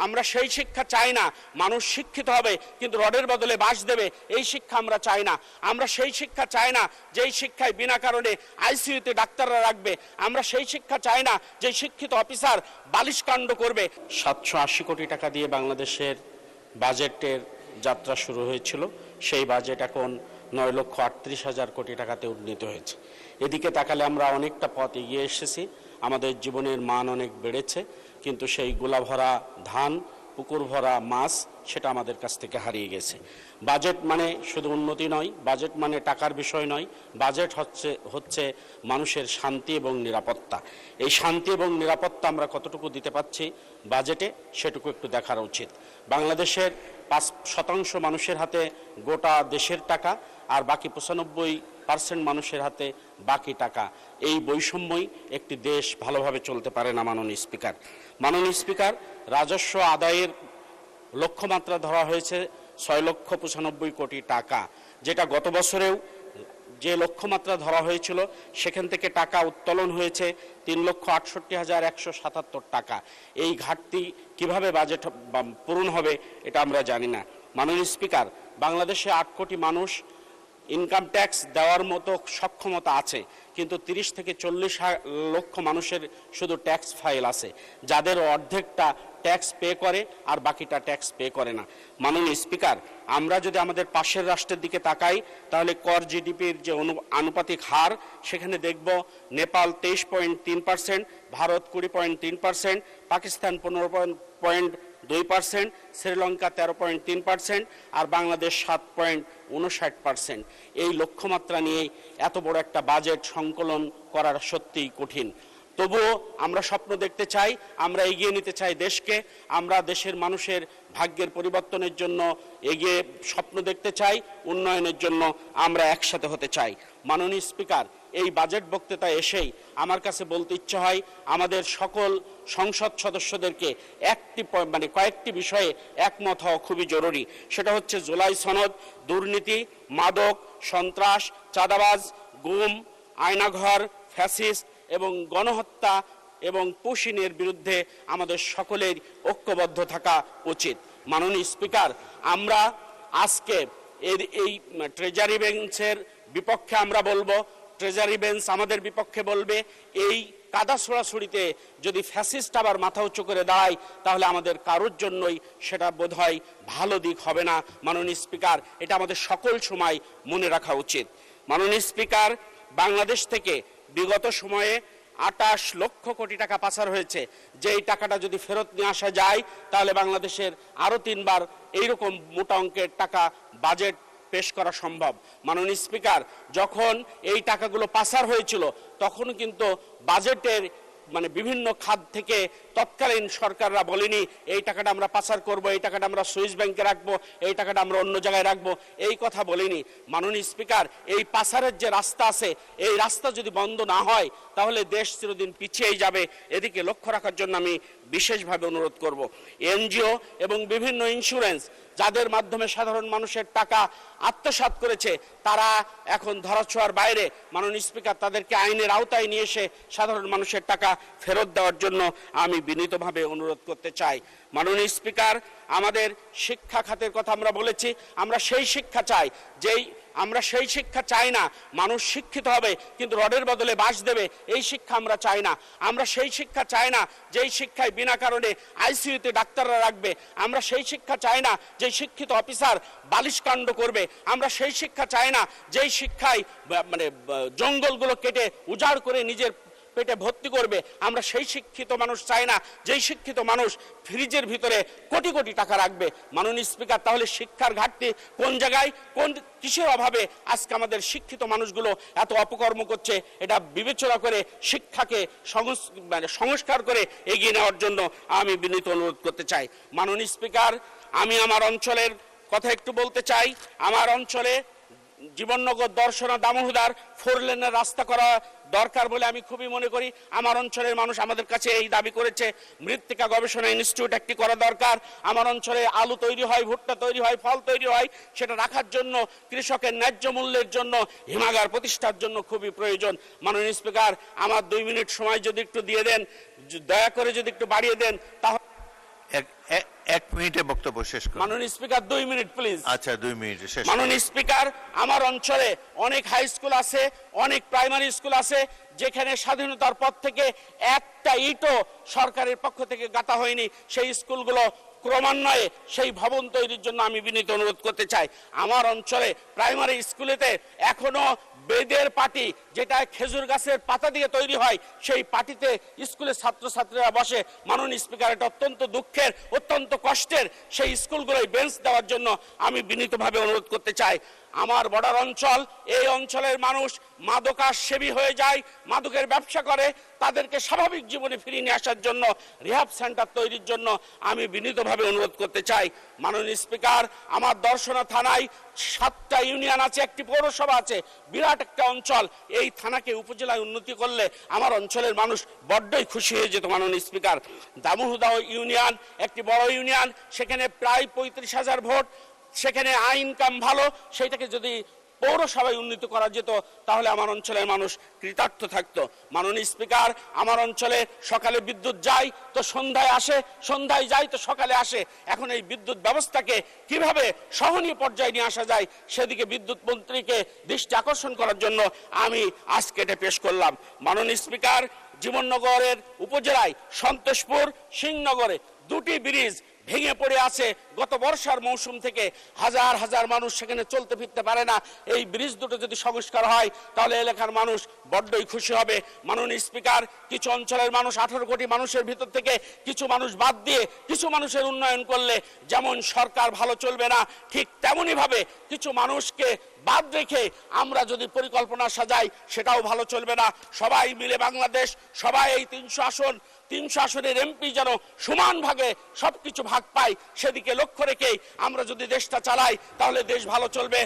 আমরা সেই শিক্ষা চাই না। মানুষ শিক্ষিত হবে কিন্তু রডের বদলে বাঁশ দেবে, এই শিক্ষা আমরা চাই না। আমরা সেই শিক্ষা চাই না যেই শিক্ষায় বিনা কারণে আইসিইউতে ডাক্তাররা রাখবে। আমরা সেই শিক্ষা চাই না যে শিক্ষিত অফিসার বালিশ কাণ্ড করবে। 780 কোটি টাকা দিয়ে বাংলাদেশের বাজেটের যাত্রা শুরু হয়েছিল, সেই বাজেট এখন 9,38,000 কোটি টাকাতে উন্নীত হয়েছে। এদিকে তাকালে আমরা অনেকটা পথ এগিয়ে এসেছি, আমাদের জীবনের মান অনেক বেড়েছে, কিন্তু সেই গোলা ভরা ধান, পুকুর ভরা মাছ সেটা আমাদের কাছ থেকে হারিয়ে গেছে। বাজেট মানে শুধু উন্নতি নয়, বাজেট মানে টাকার বিষয় নয়, বাজেট হচ্ছে মানুষের শান্তি এবং নিরাপত্তা। এই শান্তি এবং নিরাপত্তা আমরা কতটুকু দিতে পারছি বাজেটে, সেটুকু একটু দেখার উচিত। বাংলাদেশের 5% মানুষের হাতে গোটা দেশের টাকা, আর বাকি 95% মানুষের হাতে বাকি টাকা। এই বৈষম্যই একটি দেশ ভালোভাবে চলতে পারে না। মাননীয় স্পিকার, রাজস্ব আদায়ের লক্ষ্যমাত্রা ধরা হয়েছে 6,95,00,000 কোটি টাকা, যেটা গত বছরেও যে লক্ষ্যমাত্রা ধরা হয়েছিল সেখান থেকে টাকা উত্তোলন হয়েছে 3,68,177 টাকা। এই ঘাটতি কিভাবে বাজেট পূরণ হবে এটা আমরা জানি না। মাননীয় স্পিকার, বাংলাদেশে 8 কোটি মানুষ ইনকাম ট্যাক্স দেওয়ার মতো সক্ষমতা আছে, কিন্তু 30 থেকে 40 লক্ষ মানুষের শুধু ট্যাক্স ফাইল আছে, যাদের অর্ধেকটা ট্যাক্স পে করে আর বাকিটা ট্যাক্স পে করে না। মাননীয় স্পিকার, আমরা যদি আমাদের পাশের রাষ্ট্রের দিকে তাকাই তাহলে কর জিডিপির যে আনুপাতিক হার সেখানে দেখব নেপাল 23.3%, ভারত 20.3%, পাকিস্তান 15.2%, শ্রীলঙ্কা 13.3% আর বাংলাদেশ 7.59%। এই লক্ষ্যমাত্রা নিয়ে এত বড় একটা বাজেট সংকলন করার সত্যিই কঠিন। তবুও আমরা স্বপ্ন দেখতে চাই, আমরা এগিয়ে নিতে চাই দেশকে, আমরা দেশের মানুষের ভাগ্যের পরিবর্তনের জন্য এগিয়ে স্বপ্ন দেখতে চাই, উন্নয়নের জন্য আমরা একসাথে হতে চাই। মাননীয় স্পিকার, এই বাজেট বক্তৃতায় এসেই আমার কাছে বলতে ইচ্ছে হয় আমাদের সকল সংসদ সদস্যদেরকে কয়েকটি বিষয়ে একমত হওয়া খুবই জরুরি। সেটা হচ্ছে জুলাই সনদ, দুর্নীতি, মাদক, সন্ত্রাস, চাঁদাবাজ, গুম, আয়নাঘর, ফ্যাসিস্ট এবং গণহত্যা এবং পুশিনের বিরুদ্ধে আমাদের সকলের ঐক্যবদ্ধ থাকা উচিত। মাননীয় স্পিকার, আমরা আজকে এই ট্রেজারি বেঞ্চের বিপক্ষে আমরা বলবো, ট্রেজারি বেঞ্চ আমাদের বিপক্ষে বলবে। এই কাদা ছোড়াছুড়িতে যদি ফ্যাসিস্ট আবার মাথা উঁচু করে দাঁড়ায় তাহলে আমাদের কারোর জন্যই সেটা বোধহয় ভালো দিক হবে না। মাননীয় স্পিকার, এটা আমাদের সকল সময় মনে রাখা উচিত। মাননীয় স্পিকার, বাংলাদেশ থেকে বিগত সময়ে 28 লক্ষ কোটি টাকা পাচার হয়েছে। যেই টাকাটা যদি ফেরত নিয়ে আসা যায় তাহলে বাংলাদেশের আরও 3 বার এইরকম মোটা অঙ্কের টাকা বাজেট পেশ করা সম্ভব। মাননীয় স্পিকার, যখন এই টাকাগুলো পাচার হয়েছিল তখন কিন্তু বাজেটের বিভিন্ন খাত থেকে তৎকালীন সরকাররা বলেনি এই টাকাটা আমরা পাচার করব, এই টাকাটা আমরা সুইস ব্যাংকে রাখবো, এই টাকাটা আমরা অন্য জায়গায় রাখবো, এই কথা বলেনি। মাননীয় স্পিকার, এই পাচারের যে রাস্তা আছে এই রাস্তা যদি বন্ধ না হয় তাহলে দেশ চিরদিন পিছিয়েই যাবে। এদিকে লক্ষ্য রাখার জন্য আমি বিশেষভাবে অনুরোধ করব। এনজিও এবং বিভিন্ন ইন্স্যুরেন্স যাদের মাধ্যমে সাধারণ মানুষের টাকা আত্মসাৎ করেছে তারা এখন ধরাছোঁয়ার বাইরে। মাননীয় স্পিকার, তাদেরকে আইনের আওতায় নিয়ে এসে সাধারণ মানুষের টাকা ফেরত দেওয়ার জন্য আমি বিনীতভাবে অনুরোধ করতে চাই। মাননীয় স্পিকার, আমাদের শিক্ষা খাতের কথা আমরা বলেছি, আমরা সেই শিক্ষা চাই আমরা সেই শিক্ষা চাই না মানুষ শিক্ষিত হবে কিন্তু রডের বদলে বাঁশ দেবে, এই শিক্ষা আমরা চাই না। আমরা সেই শিক্ষা চাই না যেই শিক্ষায় বিনা কারণে আইসিইউতে ডাক্তাররা রাখবে। আমরা সেই শিক্ষা চাই না যে শিক্ষিত অফিসার বালিশ কাণ্ড করবে। আমরা সেই শিক্ষা চাই না যেই শিক্ষায় জঙ্গলগুলো কেটে উজাড় করে নিজের পেটে ভর্তি করবে। আমরা সেই শিক্ষিত মানুষ চাই না যেই শিক্ষিত মানুষ ফ্রিজের ভিতরে কোটি কোটি টাকা রাখবে। মাননীয় স্পিকার, তাহলে শিক্ষার ঘাটতি কোন জায়গায়, কিসের অভাবে আজকে আমাদের শিক্ষিত মানুষগুলো এত অপকর্ম করছে? এটা বিবেচনা করে শিক্ষাকে সংস্কার করে এগিয়ে নেওয়ার জন্য আমি বিনীত অনুরোধ করতে চাই। মাননীয় স্পিকার, আমি আমার অঞ্চলের কথা একটু বলতে চাই। আমার অঞ্চলে জীবননগর দর্শনা দামোহদার 4 লেনের রাস্তা করা দরকার বলে আমি খুবই মনে করি। আমার অঞ্চলের মানুষ আমাদের কাছে এই দাবি করেছে মৃত্তিকা গবেষণা ইনস্টিটিউট একটি করা দরকার। আমার অঞ্চলে আলু তৈরি হয়, ভুট্টা তৈরি হয়, ফল তৈরি হয়, সেটা রাখার জন্য কৃষকের ন্যায্য মূল্যের জন্য হিমাগার প্রতিষ্ঠার জন্য খুবই প্রয়োজন। মাননীয় স্পিকার, আমার 2 মিনিট সময় যদি একটু দিয়ে দেন, দয়া করে যদি একটু বাড়িয়ে দেন তাহলে। এক মিনিটে বক্তব্য শেষ করুন। মাননীয় স্পিকার 2 মিনিট প্লিজ। আচ্ছা 2 মিনিটে শেষ করুন। মাননীয় স্পিকার, আমার অঞ্চলে অনেক হাই স্কুল আছে, অনেক প্রাইমারি স্কুল আছে যেখানে স্বাধীনতার পর থেকে একটা ইটও সরকারের পক্ষ থেকে গাঁথা হয়নি। সেই স্কুলগুলো ক্রমান্বয়ে সেই ভবন তৈরির জন্য আমি বিনীত অনুরোধ করতে চাই। আমার অঞ্চলে প্রাইমারি স্কুলেতে এখনো বেদের পাটি, যেটা খেজুর গাছের পাতা দিয়ে তৈরি হয়, সেই পাটিতে স্কুলের ছাত্রছাত্রীরা বসে। মাননীয় স্পিকার, এটা অত্যন্ত দুঃখের, অত্যন্ত কষ্টের। সেই স্কুলগুলোয় বেঞ্চ দেওয়ার জন্য আমি বিনীতভাবে অনুরোধ করতে চাই। আমার বর্ডার অঞ্চল, এই অঞ্চলের মানুষ মাদকাসেবী হয়ে যায়, মাদকের ব্যবসা করে। তাদেরকে স্বাভাবিক জীবনে ফিরিয়ে নিয়ে আসার জন্য রিহাব সেন্টার তৈরির জন্য আমি বিনীতভাবে অনুরোধ করতে চাই। মাননীয় স্পিকার, আমার দর্শনা থানায় 7টা ইউনিয়ন আছে, একটি পৌরসভা আছে, বিরাট একটা অঞ্চল। এই থানাকে উপজেলায় উন্নতি করলে আমার অঞ্চলের মানুষ বড্ডই খুশি হয়ে যেত। মাননীয় স্পিকার, দামুহুদা ইউনিয়ন একটি বড় ইউনিয়ন, সেখানে প্রায় 35,000 ভোট, সেখানে আয় ইনকাম ভালো। সেইটাকে যদি পৌরসভায় উন্নীত করা যেত তাহলে আমার অঞ্চলের মানুষ কৃতার্থ থাকতো। মাননীয় স্পিকার, আমার অঞ্চলে সকালে বিদ্যুৎ যায় তো সন্ধ্যায় আসে, সন্ধ্যায় যায় তো সকালে আসে। এখন এই বিদ্যুৎ ব্যবস্থাকে কিভাবে সহনীয় পর্যায়ে নিয়ে আসা যায় সেদিকে বিদ্যুৎ মন্ত্রীকে দৃষ্টি আকর্ষণ করার জন্য আমি আজকে এটা পেশ করলাম। মাননীয় স্পিকার, জীবননগরের উপজেলায় সন্তোষপুর, সিংনগরে 2টি ব্রিজ ভেঙে পড়ে আছে। গত বর্ষার মৌসুম থেকে হাজার হাজার মানুষ সেখানে চলতে ফিরতে পারে না। এই ব্রিজ দুটো যদি সংস্কার হয় তাহলে এলাকার মানুষ বড্ডই খুশি হবে। মাননীয় স্পিকার, কিছু অঞ্চলের মানুষ, 18 কোটি মানুষের ভিতর থেকে কিছু মানুষ বাদ দিয়ে কিছু মানুষের উন্নয়ন করলে যেমন সরকার ভালো চলবে না, ঠিক তেমনই ভাবে কিছু মানুষকে বাদ রেখে আমরা যদি পরিকল্পনা সাজাই সেটাও ভালো চলবে না। সবাই মিলে বাংলাদেশ, সবাই এই 300 আসনের এমপি যেন সমান ভাগে সবকিছু ভাগ পায়, সেদিকে লক্ষ্য রেখেই আমরা যদি দেশটা চালাই তাহলে দেশ ভালো চলবে।